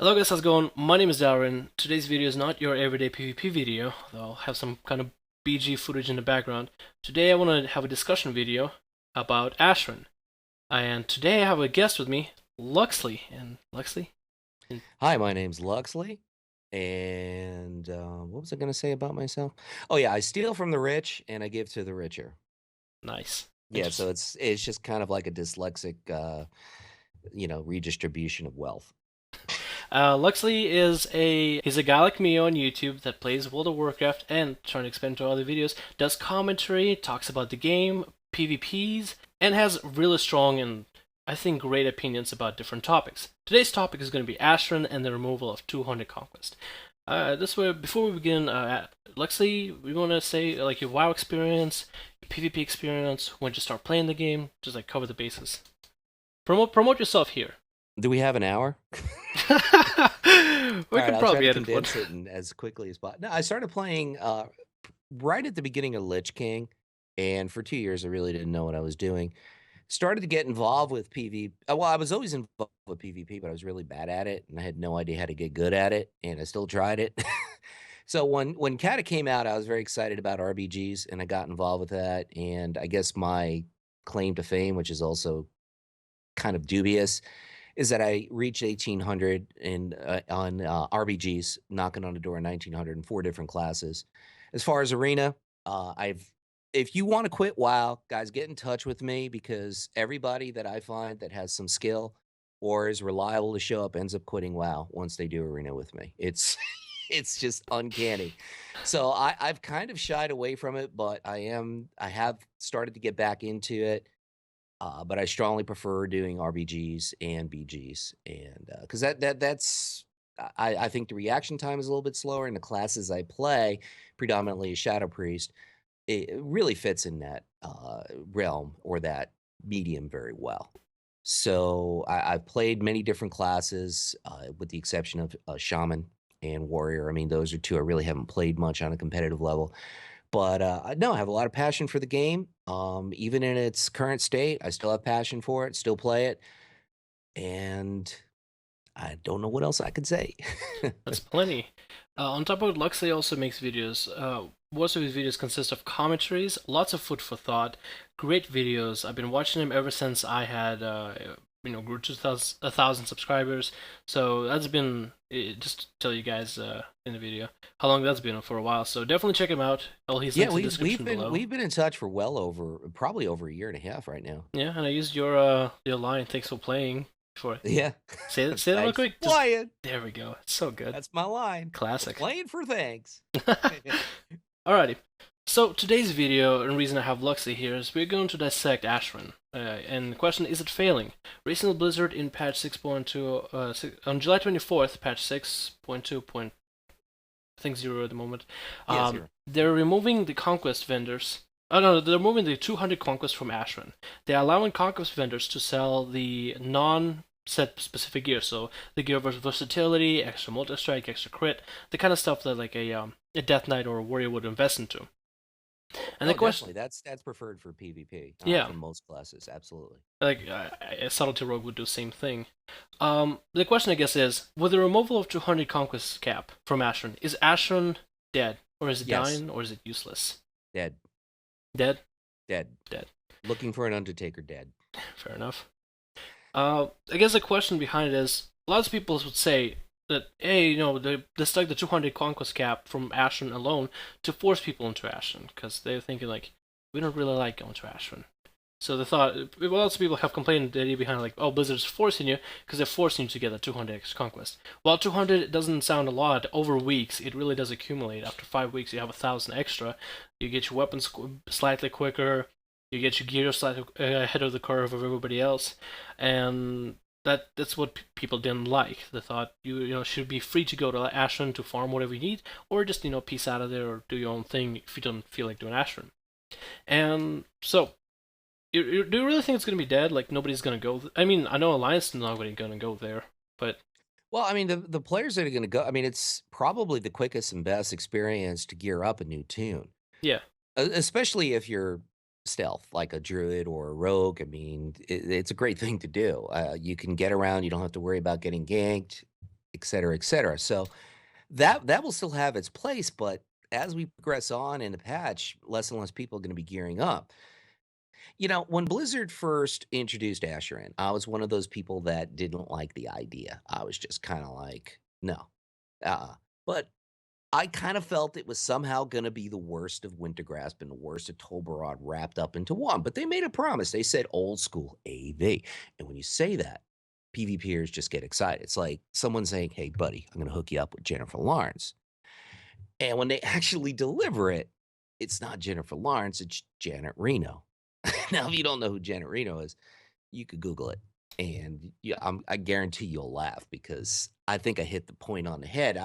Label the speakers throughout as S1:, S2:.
S1: Hello guys, how's it going? My name is Darren. Today's video is not your everyday PvP video, though I'll have some kind of BG footage in the background. Today I want to have a discussion video about Ashran. And today I have a guest with me, Luxley. And Luxley?
S2: Hi, my name's Luxley, and what was I going to say about myself? Oh yeah, I steal from the rich and I give to the richer.
S1: Nice.
S2: Yeah, so
S1: Interesting.
S2: it's just kind of like a dyslexic, redistribution of wealth.
S1: Luxley he's a guy like me on YouTube that plays World of Warcraft and trying to expand to other videos, does commentary, talks about the game, PvPs, and has really strong and I think great opinions about different topics. Today's topic is going to be Ashran and the removal of 200 conquest. This way, before we begin, Luxley, we want to say like your WoW experience, your PvP experience, when you start playing the game, just like cover the bases. Promote yourself here.
S2: Do we have an hour?
S1: We
S2: All right,
S1: could
S2: I'll try
S1: probably
S2: to
S1: edit one.
S2: condense it in as quickly as possible. No, I started playing right at the beginning of Lich King, and for 2 years I really didn't know what I was doing. Started to get involved with PvP. Well, I was always involved with PvP, but I was really bad at it, and I had no idea how to get good at it, and I still tried it. So when Kata came out, I was very excited about RBGs, and I got involved with that. And I guess my claim to fame, which is also kind of dubious, is that I reached 1800 on RBGs, knocking on the door in 1900 in 4 different classes. As far as arena, I've if you want to quit WoW, guys, get in touch with me because everybody that I find that has some skill or is reliable to show up ends up quitting WoW once they do arena with me. It's it's just uncanny. So I've kind of shied away from it, but I have started to get back into it. But I strongly prefer doing RBGs and BGs, and because that's I think the reaction time is a little bit slower, and the classes I play, predominantly Shadow Priest, it really fits in that realm or that medium very well. So I've played many different classes, with the exception of Shaman and Warrior. I mean, those are two I really haven't played much on a competitive level. But, no, I have a lot of passion for the game. Even in its current state, I still have passion for it, still play it, and I don't know what else I could say.
S1: That's plenty. On top of it, Luxley also makes videos. Most of his videos consist of commentaries, lots of food for thought, great videos. I've been watching him ever since I had, grew to 1,000 subscribers. So that's been, just to tell you guys in the video how long that's been for a while. So definitely check him out. All his
S2: Yeah,
S1: links in the
S2: we've
S1: description
S2: been
S1: below.
S2: we've been in touch for well over probably over a year and a half right now.
S1: Yeah, and I used your line. Thanks for playing. Before
S2: Yeah.
S1: say that real
S2: Thanks for
S1: quick. Just
S2: playing.
S1: there we go. It's so good.
S2: That's my line.
S1: Classic.
S2: Playing for thanks.
S1: Alrighty. So today's video and reason I have Luxy here is we're going to dissect Ashran. And the question is it failing? Recently Blizzard in patch 6.2 on July 24th, patch 6.2. I think 0 at the moment.
S2: Yeah, 0.
S1: They're removing the conquest vendors. Oh no, they're removing the 200 conquest from Ashran. They're allowing conquest vendors to sell the non-set specific gear, so the gear versatility, extra multi-strike, extra crit, the kind of stuff that like a Death Knight or a Warrior would invest into. And the
S2: Oh,
S1: question,
S2: definitely. That's preferred for PvP,
S1: yeah,
S2: from most classes, absolutely.
S1: like a Subtlety Rogue would do the same thing. The question I guess is, with the removal of 200 conquest cap from Ashran, is Ashran dead, or is it
S2: Yes,
S1: dying, or is it useless?
S2: dead.
S1: Dead,
S2: Dead.
S1: dead.
S2: Looking for an Undertaker dead.
S1: Fair enough. I guess the question behind it is, lots of people would say that, hey, they stuck the 200 conquest cap from Ashran alone to force people into Ashran, because they're thinking, like, we don't really like going to Ashran. So they thought, lots of people have complained the idea behind, like, oh, Blizzard's forcing you, because they're forcing you to get a 200x conquest. While 200 doesn't sound a lot, over weeks, it really does accumulate. After 5 weeks, you have 1,000 extra. You get your weapons slightly quicker, you get your gear slightly ahead of the curve of everybody else, and that's what people didn't like. They thought you should be free to go to Ashran to farm whatever you need, or just peace out of there or do your own thing if you don't feel like doing Ashran. And so, do you really think it's gonna be dead? Like nobody's gonna go? I mean, I know Alliance is not really gonna go there, but
S2: Well, I mean, the players that are going to go, I mean, it's probably the quickest and best experience to gear up a new tune,
S1: yeah,
S2: especially if you're stealth, like a druid or a rogue. I mean, it's a great thing to do. You can get around, you don't have to worry about getting ganked, et cetera, et cetera. So that will still have its place, but as we progress on in the patch, less and less people are going to be gearing up. When Blizzard first introduced Ashran, I was one of those people that didn't like the idea. I was just kind of like, no. But I kind of felt it was somehow going to be the worst of Wintergrasp and the worst of Tolbarad wrapped up into one. But they made a promise. They said old school AV. And when you say that, PvPers just get excited. It's like someone saying, hey, buddy, I'm going to hook you up with Jennifer Lawrence. And when they actually deliver it, it's not Jennifer Lawrence, it's Janet Reno. Now, if you don't know who Janet Reno is, you could Google it. And yeah, I guarantee you'll laugh because I think I hit the point on the head.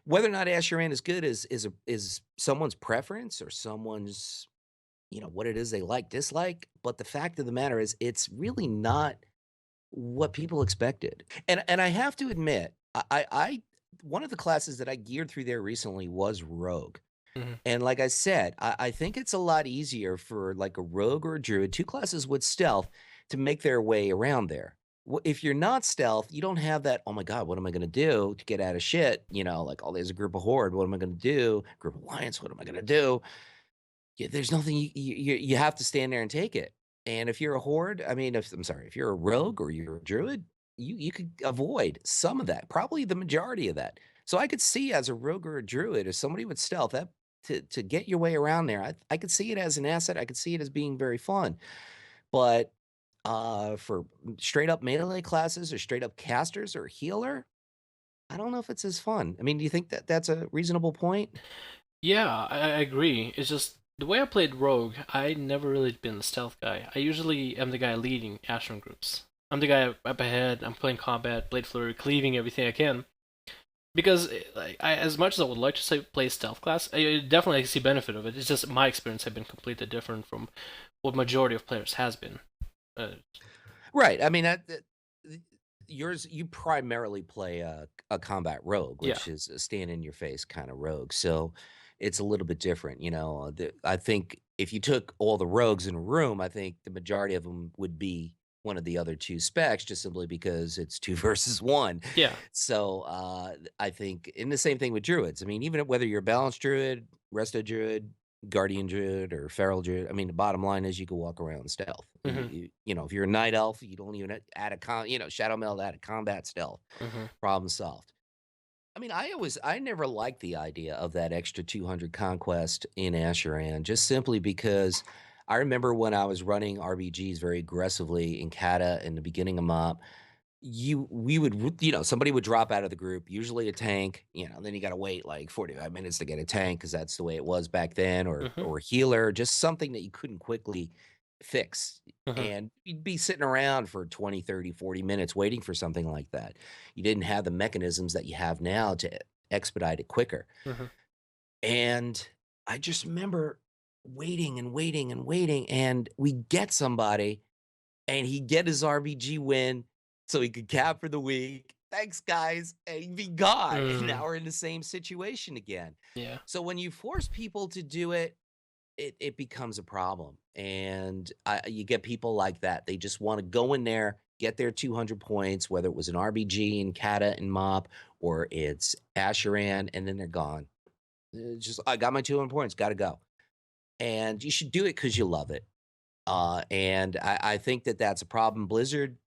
S2: Whether or not Asheran is good is someone's preference or someone's, what it is they like, dislike. But the fact of the matter is, it's really not what people expected. And I have to admit, I one of the classes that I geared through there recently was Rogue.
S1: Hmm.
S2: And like I said, I think it's a lot easier for like a rogue or a druid, two classes with stealth, to make their way around there. If you're not stealth, you don't have that, oh my God, what am I going to do to get out of shit? Like, oh, there's a group of horde. What am I going to do? Group of alliance. What am I going to do? Yeah, there's nothing you have to stand there and take it. And if you're a horde, I mean, if you're a rogue or you're a druid, you could avoid some of that, probably the majority of that. So I could see as a rogue or a druid, as somebody with stealth, that to get your way around there, I could see it as an asset. I could see it as being very fun. But for straight up melee classes or straight up casters or healer, I don't know if it's as fun. I mean, do you think that that's a reasonable point?
S1: Yeah, I agree. It's just the way I played Rogue, I never really been the stealth guy. I usually am the guy leading Ashram groups. I'm the guy up ahead, I'm playing combat, blade flurry, cleaving everything I can. Because like, as much as I would like to say play stealth class, I definitely see benefit of it. It's just my experience have been completely different from what majority of players has been. Uh,
S2: Right. I mean, yours, you primarily play a combat rogue,
S1: yeah.
S2: which is a stand in your face kind of rogue. So it's a little bit different. I think if you took all the rogues in a room, I think the majority of them would be one of the other two specs, just simply because it's two versus one.
S1: Yeah.
S2: So I think, and the same thing with druids. I mean, even whether you're a balanced druid, resto druid, guardian druid, or feral druid, I mean, the bottom line is you can walk around stealth.
S1: Hmm.
S2: If you're a night elf, you don't even add shadow meld, add a combat stealth.
S1: Hmm.
S2: Problem solved. I mean, I never liked the idea of that extra 200 conquest in Asheran, just simply because I remember when I was running RBGs very aggressively in Kata in the beginning of MOP, we would, somebody would drop out of the group, usually a tank, then you got to wait like 45 minutes to get a tank because that's the way it was back then,
S1: Hmm.
S2: or a healer, just something that you couldn't quickly fix.
S1: Hmm.
S2: And you'd be sitting around for 20, 30, 40 minutes waiting for something like that. You didn't have the mechanisms that you have now to expedite it quicker.
S1: Hmm.
S2: And I just remember waiting and waiting and waiting, and we get somebody and he get his RBG win so he could cap for the week. Thanks, guys. And he'd be gone. And
S1: Mm.
S2: now we're in the same situation again.
S1: Yeah.
S2: So when you force people to do it, it becomes a problem. And you get people like that. They just want to go in there, get their 200 points, whether it was an RBG in Kata and MOP or it's Asheran, and then they're gone. It's just, I got my 200 points, got to go. And you should do it because you love it. And I think that that's a problem. Blizzard,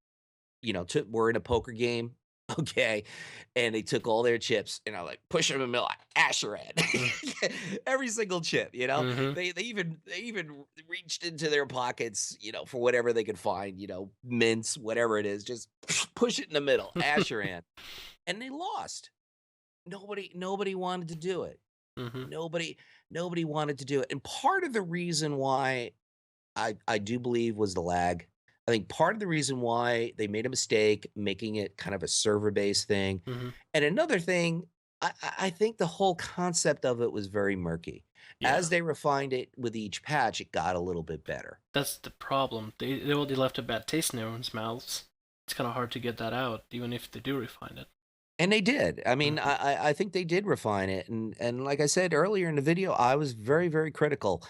S2: we're in a poker game, okay, and they took all their chips, like push them in the middle, Asheran, every single chip.
S1: Mm-hmm.
S2: They even reached into their pockets, for whatever they could find, mints, whatever it is, just push it in the middle, Asheran, and they lost. Nobody wanted to do it.
S1: Mm-hmm.
S2: Nobody wanted to do it, and part of the reason why I do believe was the lag. I think part of the reason why they made a mistake making it kind of a server-based thing.
S1: Mm-hmm.
S2: And another thing, I think the whole concept of it was very murky.
S1: Yeah.
S2: As they refined it with each patch, it got a little bit better.
S1: That's the problem. They already left a bad taste in everyone's mouths. It's kind of hard to get that out, even if they do refine it.
S2: And they did. I mean,
S1: Mm-hmm.
S2: I think they did refine it. And like I said earlier in the video, I was very, very critical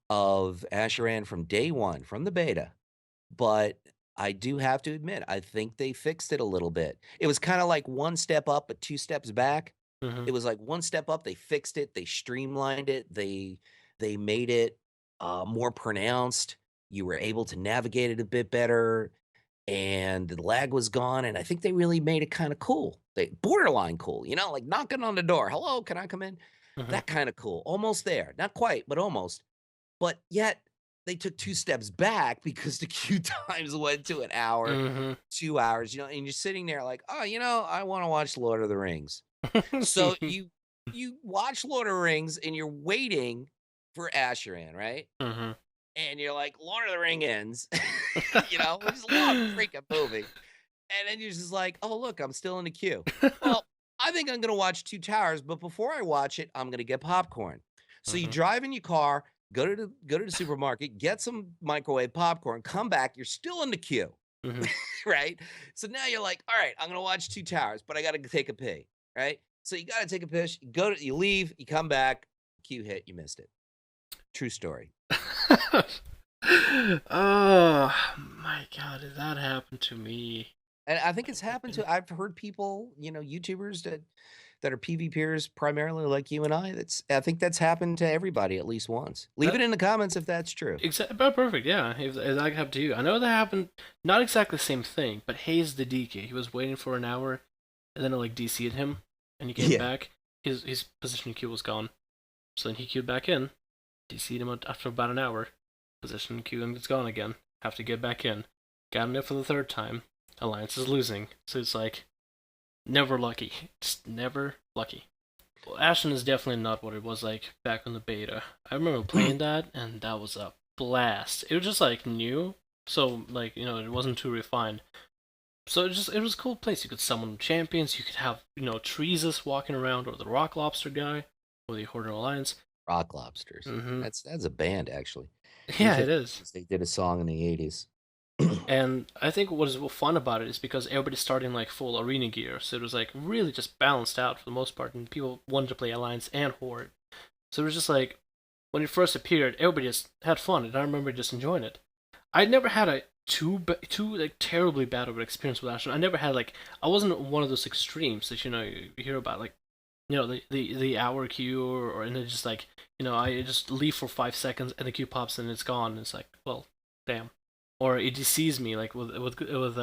S2: of Asheran from day one, from the beta. But I do have to admit, I think they fixed it a little bit. It was kinda like one step up, but two steps back.
S1: Hmm.
S2: It was like one step up, they fixed it, they streamlined it, they made it, more pronounced. You were able to navigate it a bit better, and the lag was gone, and I think they really made it kinda cool. They borderline cool, like knocking on the door, "Hello, can I come in?"
S1: Hmm.
S2: That kinda cool, almost there. Not quite, but almost. But yet, they took 2 steps back because the queue times went to an hour,
S1: Hmm.
S2: 2 hours, and you're sitting there like, "Oh, I wanna watch Lord of the Rings." So you watch Lord of the Rings and you're waiting for Ashran, right?
S1: Hmm.
S2: And you're like, "Lord of the Ring ends," which is a long freaking movie. And then you're just like, "Oh, look, I'm still in the queue." Well, I think I'm gonna watch Two Towers, but before I watch it, I'm gonna get popcorn. So you
S1: Hmm.
S2: drive in your car, go to the supermarket, get some microwave popcorn, come back, you're still in the queue,
S1: Hmm.
S2: right? So now you're like, "All right, I'm gonna watch Two Towers, but I gotta take a pee," right? So you gotta take a piss, you leave, you come back, queue hit, you missed it. True story.
S1: Oh my god, did that happen to me?
S2: And I think it's happened to I've heard people, YouTubers that are PvPers primarily like you and I think that's happened to everybody at least once. Leave
S1: That
S2: it in the comments if that's true.
S1: about perfect, yeah. If that happened to you, I know that happened. Not exactly the same thing, but Hayes the DK, he was waiting for an hour, and then it like DC'd him, and he came
S2: Yeah.
S1: back. His position queue was gone, so then he queued back in. DC'd him after about an hour. Position queue and it's gone again. Have to get back in. Got in it for the third time. Alliance is losing, so it's like never lucky. Just never lucky. Well, Ashen is definitely not what it was like back in the beta. I remember playing that, and that was a blast. It was just like new, so like it wasn't too refined. So it was a cool place. You could summon champions. You could have Treesus walking around, or the Rock Lobster guy, or the Horde Alliance.
S2: Rock Lobsters.
S1: Mm-hmm.
S2: That's a band actually. In the
S1: Yeah, it is.
S2: 50s they did a song in the 80s.
S1: And I think what is fun about it is because everybody's starting like full arena gear, so it was like really just balanced out for the most part, and people wanted to play Alliance and Horde. So it was just like when it first appeared, everybody just had fun, and I remember just enjoying it. I'd never had a too like terribly bad of an experience with Ashton. I never had like I wasn't one of those extremes that you hear about, like the hour queue, or and it's just like I just leave for 5 seconds and the queue pops and it's gone. And it's like, well, damn. Or it deceives me like with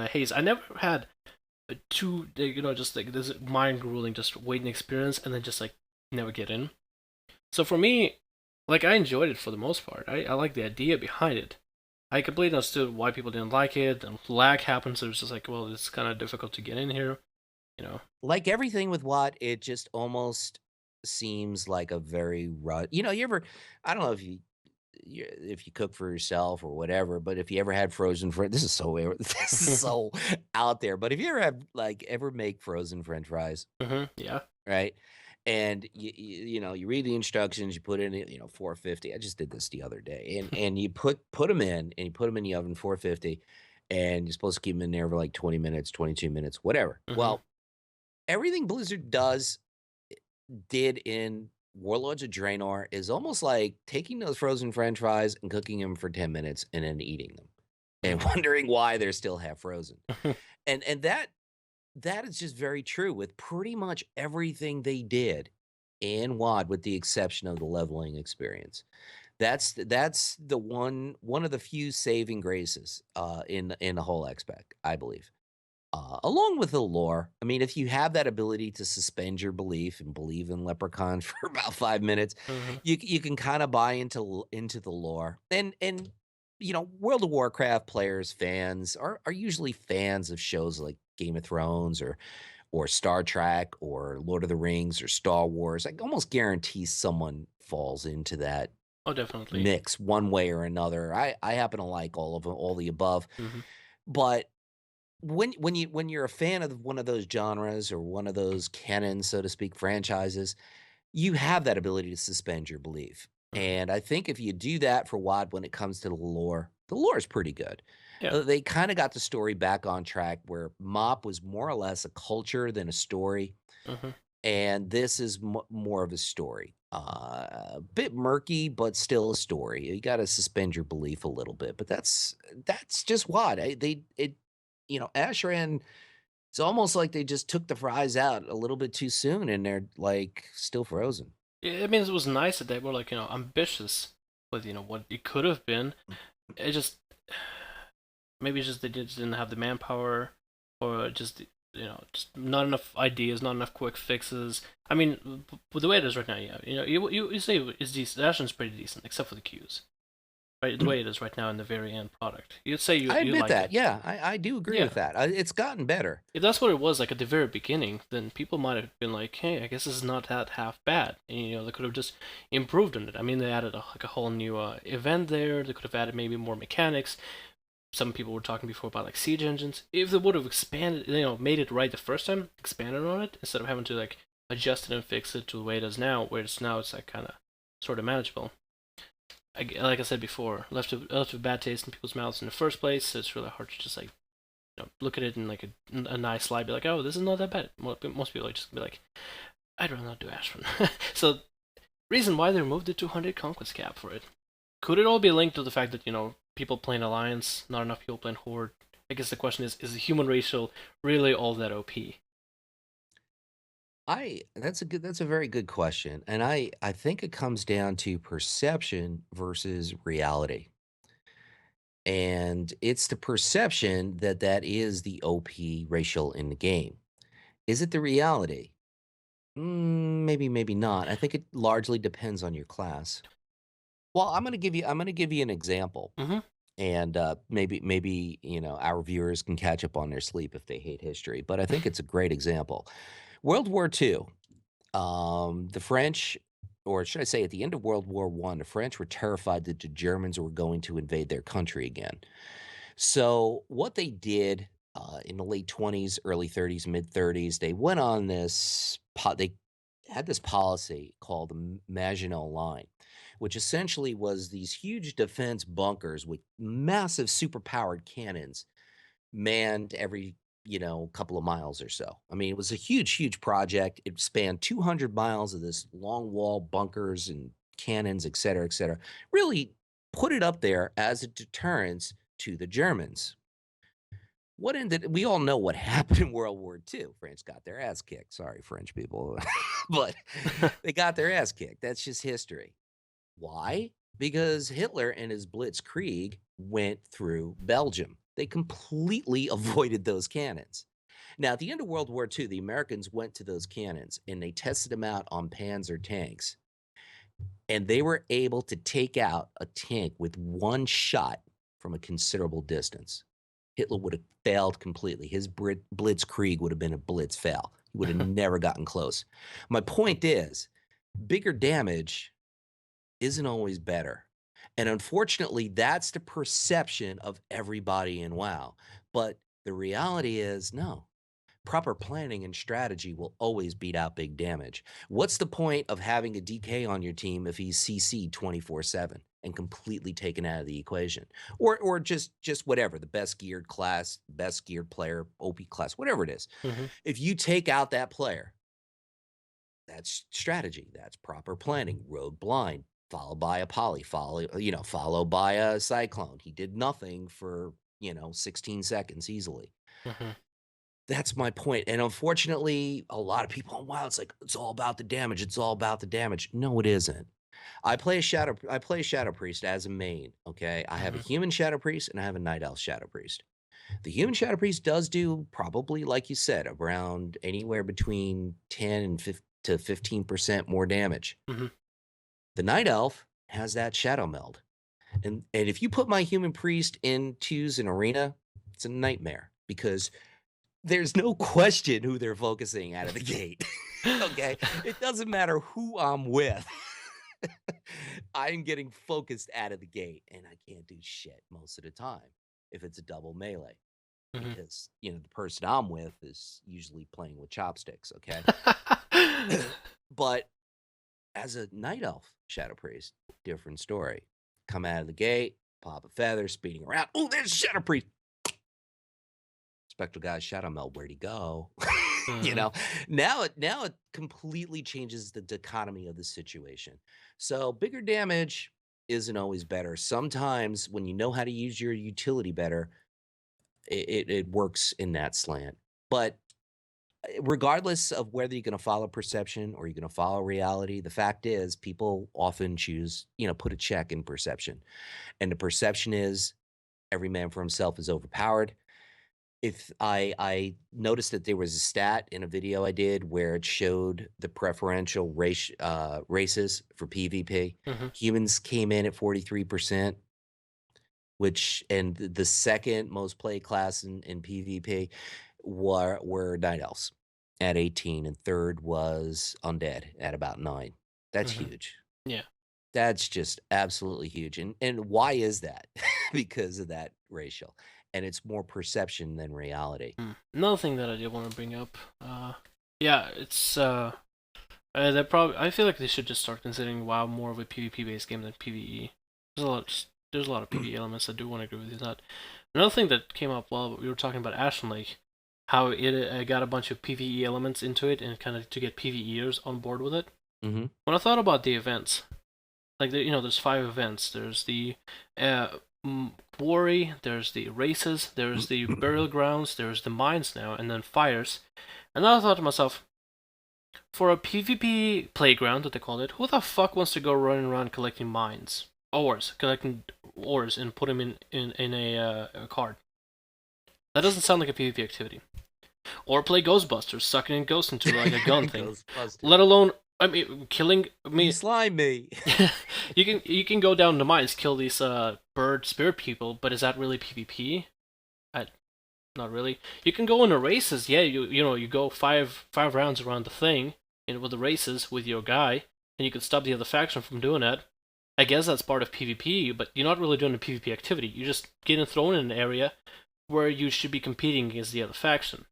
S1: Haze. I never had a too just like this mind grueling just waiting experience and then just like never get in. So for me, like I enjoyed it for the most part. I like the idea behind it. I completely understood why people didn't like it, and lag happens. So it's just like, well, it's kind of difficult to get in here, you know.
S2: Like everything with Watt, it just almost seems like a very you ever I don't know if you cook for yourself or whatever, but if you ever had frozen french this is so weird, this is so out there, but if you ever have ever make frozen french fries,
S1: Yeah.
S2: right? And you read the instructions, you put in 450. I just did this the other day, and you put them in, and you put them in the oven 450, and you're supposed to keep them in there for like 20 minutes, 22 minutes, whatever.
S1: Hmm.
S2: Well, everything Blizzard did in Warlords of Draenor is almost like taking those frozen french fries and cooking them for 10 minutes and then eating them and wondering why they're still half frozen. And that is just very true with pretty much everything they did in WoD, with the exception of the leveling experience. That's the one of the few saving graces in the whole expect, I believe. Along with the lore, I mean, if you have that ability to suspend your belief and believe in leprechauns for about 5 minutes,
S1: Hmm.
S2: you can kind of buy into the lore. And World of Warcraft players, fans are usually fans of shows like Game of Thrones or Star Trek or Lord of the Rings or Star Wars. I almost guarantee someone falls into that
S1: Oh, definitely.
S2: mix one way or another. I happen to like all of them, all the above,
S1: Hmm.
S2: but when you're a fan of one of those genres or one of those canon, so to speak, franchises, you have that ability to suspend your belief.
S1: Hmm.
S2: And I think if you do that for WoD when it comes to the lore is pretty good.
S1: Yeah.
S2: They kind of got the story back on track where MoP was more or less a culture than a story.
S1: Hmm.
S2: and this is more of a story. A bit murky, but still a story. You got to suspend your belief a little bit, but that's just what Ashran. It's almost like they just took the fries out a little bit too soon, and they're like still frozen.
S1: I mean, it was nice that they were like, ambitious with, what it could have been. It just, maybe it's just they just didn't have the manpower, or just, just not enough ideas, not enough quick fixes. I mean, with the way it is right now, yeah, you say it's decent. The action's pretty decent, except for the queues. Right, the way it is right now in the very end product. You'd say
S2: I
S1: you
S2: admit
S1: like
S2: that.
S1: it.
S2: Yeah, I do agree
S1: Yeah.
S2: with that. It's gotten better.
S1: If that's what it was like at the very beginning, then people might have been like, "Hey, I guess this is not that half bad." And, they could have just improved on it. I mean, they added like a whole new event there. They could have added maybe more mechanics. Some people were talking before about like siege engines. If they would have expanded, made it right the first time, expanded on it instead of having to like adjust it and fix it to the way it is now, where it's like kind of sort of manageable. Like I said before, left a bad taste in people's mouths in the first place. So it's really hard to just like look at it in like a nice light, be like, oh, this is not that bad. Most people are just be like, I'd rather not do Ashran. So reason why they removed the 200 conquest cap for it. Could it all be linked to the fact that people playing Alliance, not enough people playing Horde? I guess the question is the human racial really all that OP?
S2: That's a very good question. And I think it comes down to perception versus reality. And it's the perception that that is the OP racial in the game. Is it the reality? Maybe, maybe not. I think it largely depends on your class. Well, I'm gonna give you an example.
S1: Mm-hmm.
S2: And maybe our viewers can catch up on their sleep if they hate history. But I think it's a great example. World War II. The French, or should I say, at the end of World War One, the French were terrified that the Germans were going to invade their country again. So what they did in the late 20s, early 30s, mid 30s, they went on this. They had this policy called the Maginot Line, which essentially was these huge defense bunkers with massive superpowered cannons manned every couple of miles or so. I mean, it was a huge project. It spanned 200 miles of this long wall bunkers and cannons, et cetera, et cetera. Really put it up there as a deterrence to the Germans. We all know what happened in World War II. France got their ass kicked. Sorry, French people, but they got their ass kicked. That's just history. Why? Because Hitler and his Blitzkrieg went through Belgium. They completely avoided those cannons. Now, at the end of World War II, the Americans went to those cannons and they tested them out on Panzer tanks. And they were able to take out a tank with one shot from a considerable distance. Hitler would have failed completely. His Blitzkrieg would have been a blitz fail. He would have never gotten close. My point is, bigger damage isn't always better. And unfortunately, that's the perception of everybody in WoW. But the reality is, no. Proper planning and strategy will always beat out big damage. What's the point of having a DK on your team if he's CC'd 24/7 and completely taken out of the equation? Or just whatever, the best geared class, best geared player, OP class, whatever it is.
S1: Mm-hmm.
S2: If you take out that player, that's strategy. That's proper planning. Road blind, followed by a poly, followed by a cyclone. He did nothing for 16 seconds easily.
S1: Mm-hmm.
S2: That's my point. And unfortunately, a lot of people on WoW, it's like it's all about the damage. It's all about the damage. No, it isn't. I play a Shadow Priest as a main. Okay. I have a
S1: Mm-hmm.
S2: human Shadow Priest and I have a Night Elf Shadow Priest. The human Shadow Priest does do probably, like you said, around anywhere between 10 and 15% more damage.
S1: Mm-hmm.
S2: The Night Elf has that Shadow Meld. And if you put my human priest into an arena, it's a nightmare because there's no question who they're focusing out of the gate. Okay. It doesn't matter who I'm with. I'm getting focused out of the gate and I can't do shit most of the time if it's a double melee
S1: Mm-hmm.
S2: because, the person I'm with is usually playing with chopsticks. Okay. But as a night elf Shadow Priest, different story. Come out of the gate, pop a feather, speeding around. Oh, there's Shadow Priest. Spectral guy's Shadow Meld, where'd he go? You
S1: Mm-hmm.
S2: know, now it completely changes the dichotomy of the situation. So bigger damage isn't always better. Sometimes when you know how to use your utility better, it works in that slant. But regardless of whether you're going to follow perception or you're going to follow reality, the fact is people often choose, put a check in perception. And the perception is every man for himself is overpowered. If I noticed that there was a stat in a video I did where it showed the preferential races for PvP.
S1: Mm-hmm.
S2: Humans came in at 43%, which and the second most played class in PvP were night elves at 18, and third was undead at about 9. That's
S1: Mm-hmm.
S2: huge.
S1: Yeah.
S2: That's just absolutely huge. And why is that? Because of that racial. And it's more perception than reality.
S1: Another thing that I did want to bring up, yeah, it's that probably I feel like they should just start considering WoW more of a PvP based game than PvE. There's a lot of PvE elements. I do want to agree with you on that. Another thing that came up while we were talking about Ashran, like how it got a bunch of PvE elements into it and kind of to get PvEers on board with it.
S2: Hmm.
S1: When I thought about the events, like there's 5 events. There's the uh, quarry, there's the races, there's the burial grounds, there's the mines now, and then fires. And then I thought to myself, for a PvP playground that they called it, who the fuck wants to go running around collecting mines, collecting ores, and put them in a card? That doesn't sound like a PvP activity. Or play Ghostbusters, sucking in ghosts into like a gun thing.
S2: Ghostbusters.
S1: Let alone, I mean, killing. I
S2: You
S1: mean,
S2: slime me.
S1: you can go down the mines, kill these bird spirit people, but is that really PvP? I, not really. You can go into races, yeah. You go five rounds around the thing, and with the races with your guy, and you can stop the other faction from doing that. I guess that's part of PvP, but you're not really doing a PvP activity. You're just getting thrown in an area where you should be competing against the other faction.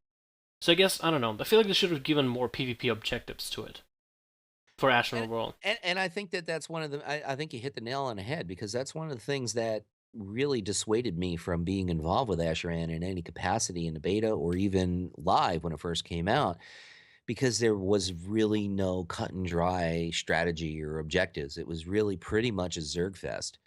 S1: So I guess I don't know. I feel like they should have given more PvP objectives to it for
S2: and,
S1: Ashran World.
S2: and I think that's one of the I think you hit the nail on the head because that's one of the things that really dissuaded me from being involved with Ashran in any capacity in the beta or even live when it first came out because there was really no cut and dry strategy or objectives. It was really pretty much a Zerg fest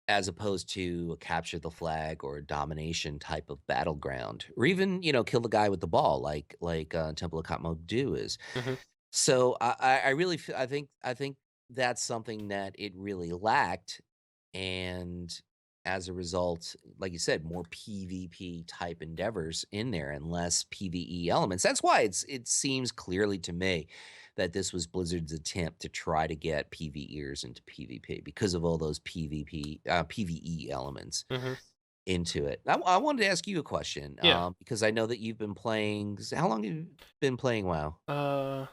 S2: as opposed to a capture the flag or a domination type of battleground or even, kill the guy with the ball like Temple of Katmadu is.
S1: Hmm.
S2: So I really I think that's something that it really lacked, and as a result, like you said, more PvP type endeavors in there and less PvE elements. That's why it seems clearly to me that this was Blizzard's attempt to try to get PvEers into PvP because of all those PvE elements
S1: Hmm.
S2: into it. I wanted to ask you a question
S1: Yeah.
S2: because I know that you've been playing. How long have you been playing WoW?
S1: Uh,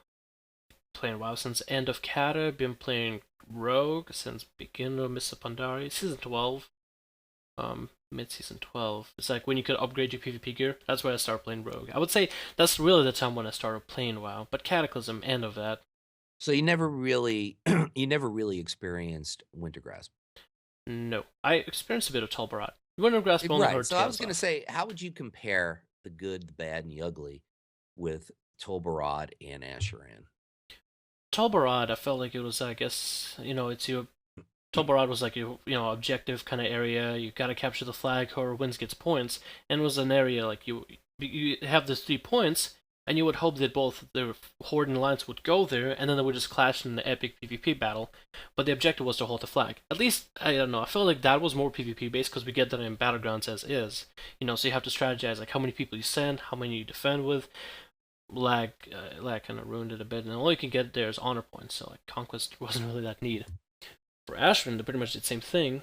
S1: Playing WoW since end of Kata. Been playing Rogue since beginning of Mr. Pandari. Season 12. Mid season 12. It's like when you could upgrade your PvP gear. That's where I started playing Rogue. I would say that's really the time when I started playing WoW. But Cataclysm, end of that.
S2: So you never really you never really experienced Wintergrasp.
S1: No, I experienced a bit of Tolbarad. Wintergrasp I only
S2: Right.
S1: heard
S2: So I was
S1: tales
S2: gonna
S1: of.
S2: say, how would you compare the good, the bad, and the ugly with Tolbarad and Asheran?
S1: Tolbarad, I felt like it was, I guess, it's your Tolbarad was like objective kind of area. You gotta capture the flag. Whoever wins gets points, and it was an area like you have the 3 points, and you would hope that both the Horde and Alliance would go there, and then they would just clash in the epic PvP battle. But the objective was to hold the flag. At least I don't know. I felt like that was more PvP based because we get that in Battlegrounds as is. So you have to strategize like how many people you send, how many you defend with. Lag kind of ruined it a bit, and all you can get there is honor points. So like conquest wasn't really that neat. For Ashran, they pretty much did the same thing,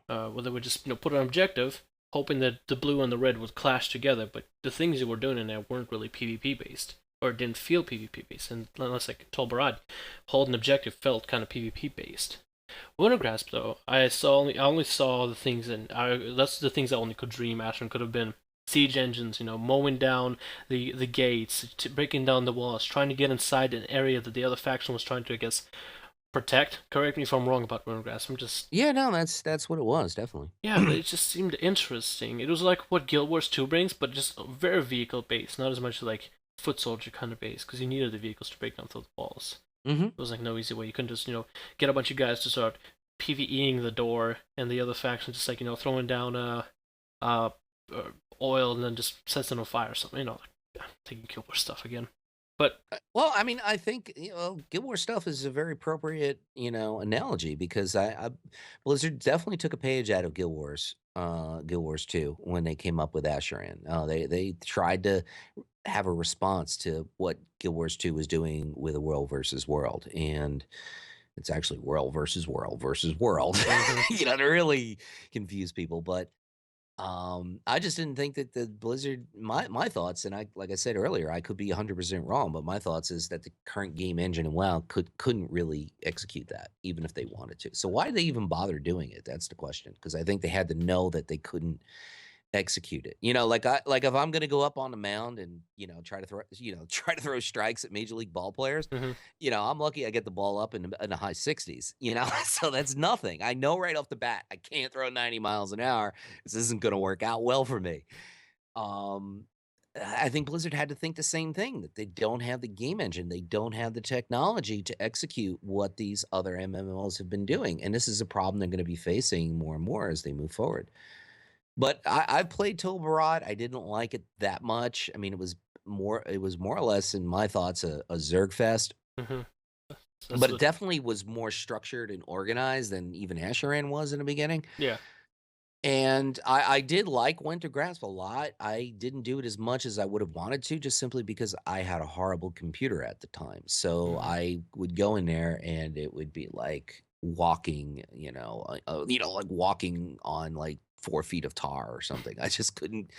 S1: where they would just put an objective, hoping that the blue and the red would clash together. But the things you were doing in there weren't really PvP based, or didn't feel PvP based. And unless like Tolbarad, hold an objective felt kind of PvP based. Wintergrasp though, I only saw the things, and that's the things I only could dream Ashran could have been. Siege engines, mowing down the gates, breaking down the walls, trying to get inside an area that the other faction was trying to, I guess, protect. Correct me if I'm wrong about Wintergrass. I'm just
S2: Yeah, no, that's what it was, definitely.
S1: yeah, it just seemed interesting. It was like what Guild Wars 2 brings, but just very vehicle based, not as much like foot soldier kind of base because you needed the vehicles to break down through the walls.
S2: Mm-hmm.
S1: There was like no easy way. You couldn't just get a bunch of guys to start PVEing the door, and the other faction just like throwing down uh oil and then just sets it on fire or something. Taking Guild War stuff again. But
S2: Well, I mean, I think Guild Wars stuff is a very appropriate analogy because Blizzard definitely took a page out of Guild Wars 2 when they came up with Ashran. They tried to have a response to what Guild Wars 2 was doing with a world versus world, and it's actually world versus world versus world. To really confuse people, but I just didn't think that the Blizzard my thoughts, and like I said earlier, I could be 100% wrong, but my thoughts is that the current game engine in WoW couldn't really execute that, even if they wanted to. So why did they even bother doing it? That's the question. Because I think they had to know that they couldn't execute it. Like if I'm gonna go up on the mound and try to throw strikes at Major League ball players,
S1: mm-hmm.
S2: I'm lucky I get the ball up in the high 60s. So that's nothing. I know right off the bat I can't throw 90 miles an hour. This isn't gonna work out well for me. Um, I think Blizzard had to think the same thing, that they don't have the game engine, they don't have the technology to execute what these other MMOs have been doing, and this is a problem they're going to be facing more and more as they move forward. But I've played Total Barad. I didn't like it that much. I mean, it was more or less, in my thoughts, a Zerg fest.
S1: Mm-hmm.
S2: But it definitely was more structured and organized than even Asheran was in the beginning.
S1: Yeah.
S2: And I did like Winter Grasp a lot. I didn't do it as much as I would have wanted to, just simply because I had a horrible computer at the time. So I would go in there and it would be like walking, like walking on like 4 feet of tar or something. I just couldn't.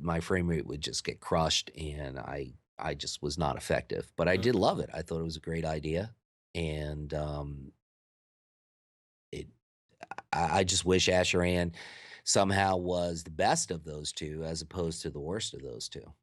S2: My frame rate would just get crushed, and I just was not effective. But I did love it. I thought it was a great idea, and it. I just wish Asheran somehow was the best of those two, as opposed to the worst of those two.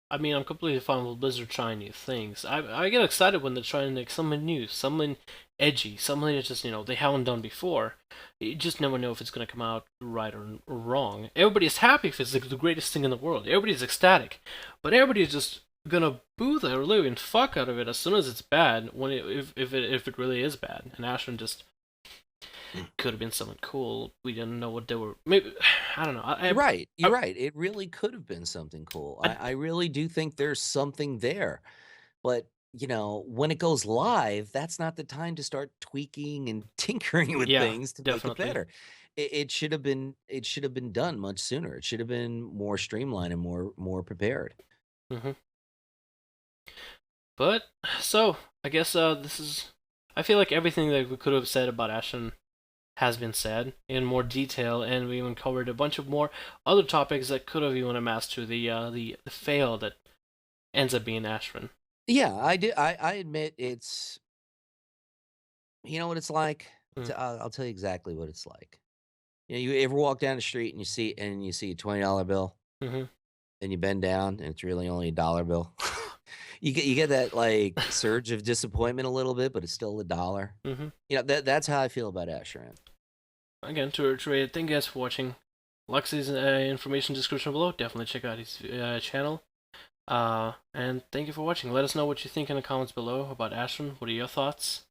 S1: I mean, I'm completely fine with Blizzard trying new things. I get excited when they're trying like something new, something edgy, something that just they haven't done before. You just never know if it's gonna come out right or wrong. Everybody's happy if it's like the greatest thing in the world. Everybody's ecstatic, but everybody's just gonna boo the living fuck out of it as soon as it's bad. If it really is bad, and Ashton just could have been something cool. We didn't know what they were. Maybe I don't know.
S2: You're right. It really could have been something cool. I really do think there's something there, but when it goes live, that's not the time to start tweaking and tinkering with things to make it better. It should have been. It should have been done much sooner. It should have been more streamlined and more prepared.
S1: Mm-hmm. But so I guess this is. I feel like everything that we could have said about Ashton has been said in more detail, and we even covered a bunch of more other topics that could have even amassed to the fail that ends up being Ashran.
S2: Yeah, I did. I admit it's. You know what it's like. I'll tell you exactly what it's like. You ever walk down the street and you see a $20 bill, and you bend down and it's really only a dollar bill. You get that like surge of disappointment a little bit, but it's still a dollar. That's how I feel about Ashran.
S1: Again, to thank you guys for watching. Lux's information description below. Definitely check out his channel. And thank you for watching. Let us know what you think in the comments below about Ashran. What are your thoughts?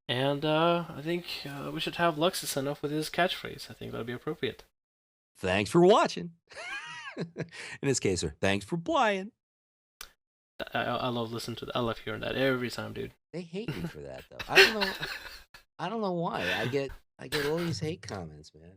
S1: And I think we should have Lux sign off with his catchphrase. I think that'd be appropriate.
S2: Thanks for watching. In this case, sir, thanks for playing.
S1: I love listening to that. I love hearing that every time, dude.
S2: They hate me for that, though. I don't know why. I get all these hate comments, man.